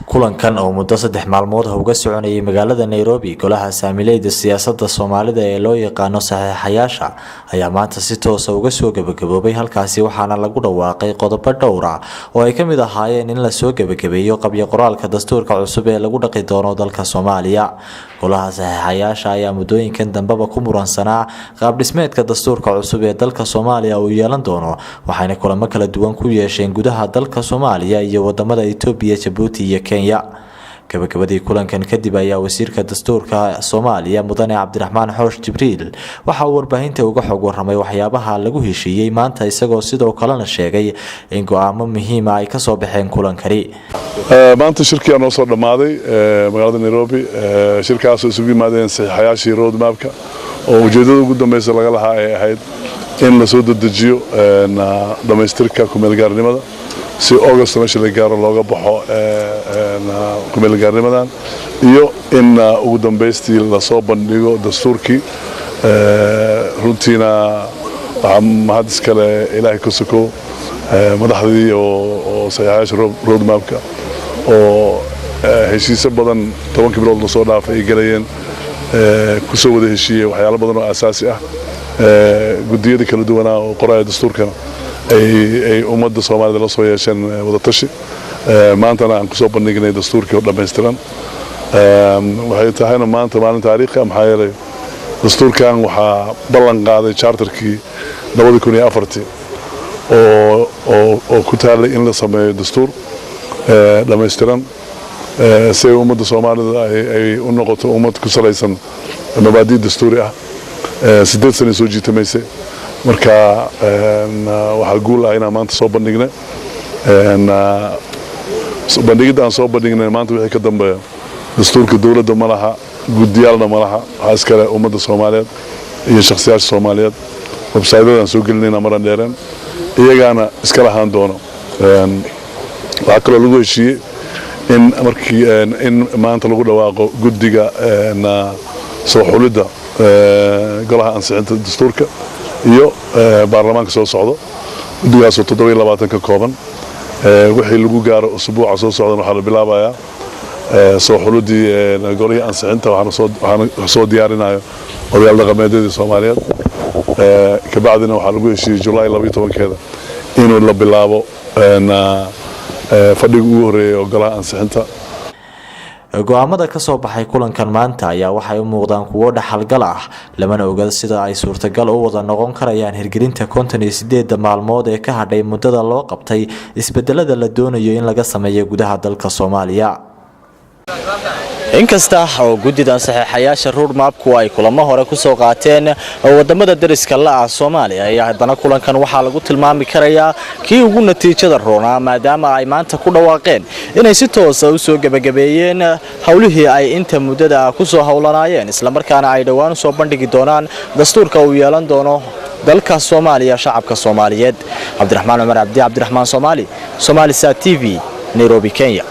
kulankan oo muddo 3 maalmood uga soconayay magaalada Nairobi golaha saamilayda siyaasadda Soomaalida ee loo yaqaan saxiixayaasha ayaa maanta si toos ah uga soo gabagaboobay halkaasi waxaana lagu dhawaaqay qodobo dhowr ah oo ay kamid ahaayeen in la soo gabagabeeyo qabyo qoraalka dastuurka cusub ee lagu dhaqi doono dalka Soomaaliya. golaha saxiixayaasha ayaa muddooyinkan dambaba ku muransanaa qaab dhismeedka dastuurka cusub ee dalka Soomaaliya uu yeelan doono waxayna kulamo kala duwan ku yeesheen gudaha dalka Soomaaliya iyo wadamada Itoobiya, Djibouti iyo Kenya. gabagabadii kulankan kadib ayaa wasiirka dastuurka Soomaaliya Mudane Cabdiraxmaan Xoosh Jibriil waxa uu warbaahinta uga xog waramay waxyaabaha lagu heshiiyay maanta isagoo sidoo kalena sheegay in go'aamo muhiim ah ay ka soo baxeen kulankani. maanta shirkii aan soo dhamaaday magaalada Nairobi shirkaas oo isugu yimaadeen saxiixayaashii roadmap-ka oo ujeedada ugu dambaysa laga lahaa ay ahayd in la soo dedejiyo dhamaystirka ku-meelgaarnimada si August meesha la gaaro looga baxo ku-meelgaarnimadan iyo in ugu dambaystii la soo bandhigo dastuurkii runtiina waxaa mahad iskale Ilaahay ka sokow madaxdii oo saxiixayaasha roadmap-ka oo heshiisyo badan 10 bilood la soo dhaafay ay galayeen ku soo wada heshiiyay waxyaalo badan oo asaasi ah gudiyada kala duwan oo qoraya dastuurkana ay ummadda Soomaalida la soo yeesheen wada tashi maantana aan ku soo bandhignay dastuurkii oo dhameystiran waxay tahayna maanta maalin taariikhi ah maxaa yeelay dastuurkan waxaa ballan qaaday charterkii 2004 oo ku taalay in la sameeyo dastuur dhameystiran si ummadda Soomaalida ay u noqoto ummad ku salaysan mabaadi dastuuri ah 8 sano soo jiitamaysay marka waxa guul ah inaan maanta soo bandhignay bandhigida aan soo bandhignay maanta wixii ka dambeeya dastuurka dawladda ma laha gudiyaalna ma laha waxa iskale ummadda Soomaaliyeed iyo shakhsiyaasha Soomaaliyeed website-yada soo gelinayna maran dheereen iyagana iska lahaan doono waxa kale lagu heshiiyay in maanta lagu dhawaaqo guddiga soo xulidda golaha ansixinta dastuurka iyo baarlamaanka soo socdo guddigaas oo 27 ka kooban wixii lagu gaaro usbuuca soo socda waxa la bilaabayaa soo xulidii golaha ansixinta waxaan soo diyaarinayo odayaal dhaqameedyada Soomaaliyeed ka bacdina waxa lagu heshiiyay July 12keeda inuu la bilaabo fadhiga ugu horeeyay golaha ansixinta. go'aamada ka soo baxay kulankan maanta ayaa waxay u muuqdaan kuwo dhaxalgal ah lamana ogaal sida ay suurtagal u wada noqon karayaan hirgelinta 58 maalmood ee ka hadhay muddada loo qabtay isbedelada la doonayo in laga sameeyo gudaha dalka Soomaaliya. inkasta oo guddidan saxiixayaasha roadmap-ku ay kulamo hore ku soo qaateen wadamada dariska la ah Soomaaliya ayaa haddana kulankan waxaa lagu tilmaami karayaa kii ugu natiijada roonaa maadaama ay maanta ku dhawaaqeen inay si toos ah u soo gabagabeeyeen hawlihii ay inta muddada ku soo hawlanaayeen isla markaana ay dhawaan soo bandhigi doonaan dastuurka uu yeelan doono dalka Soomaaliya shacabka Soomaaliyeed. Cabdiraxmaan Cumar Cabdi Cabdiraxmaan Soomaali Sat TV Nairobi Kenya.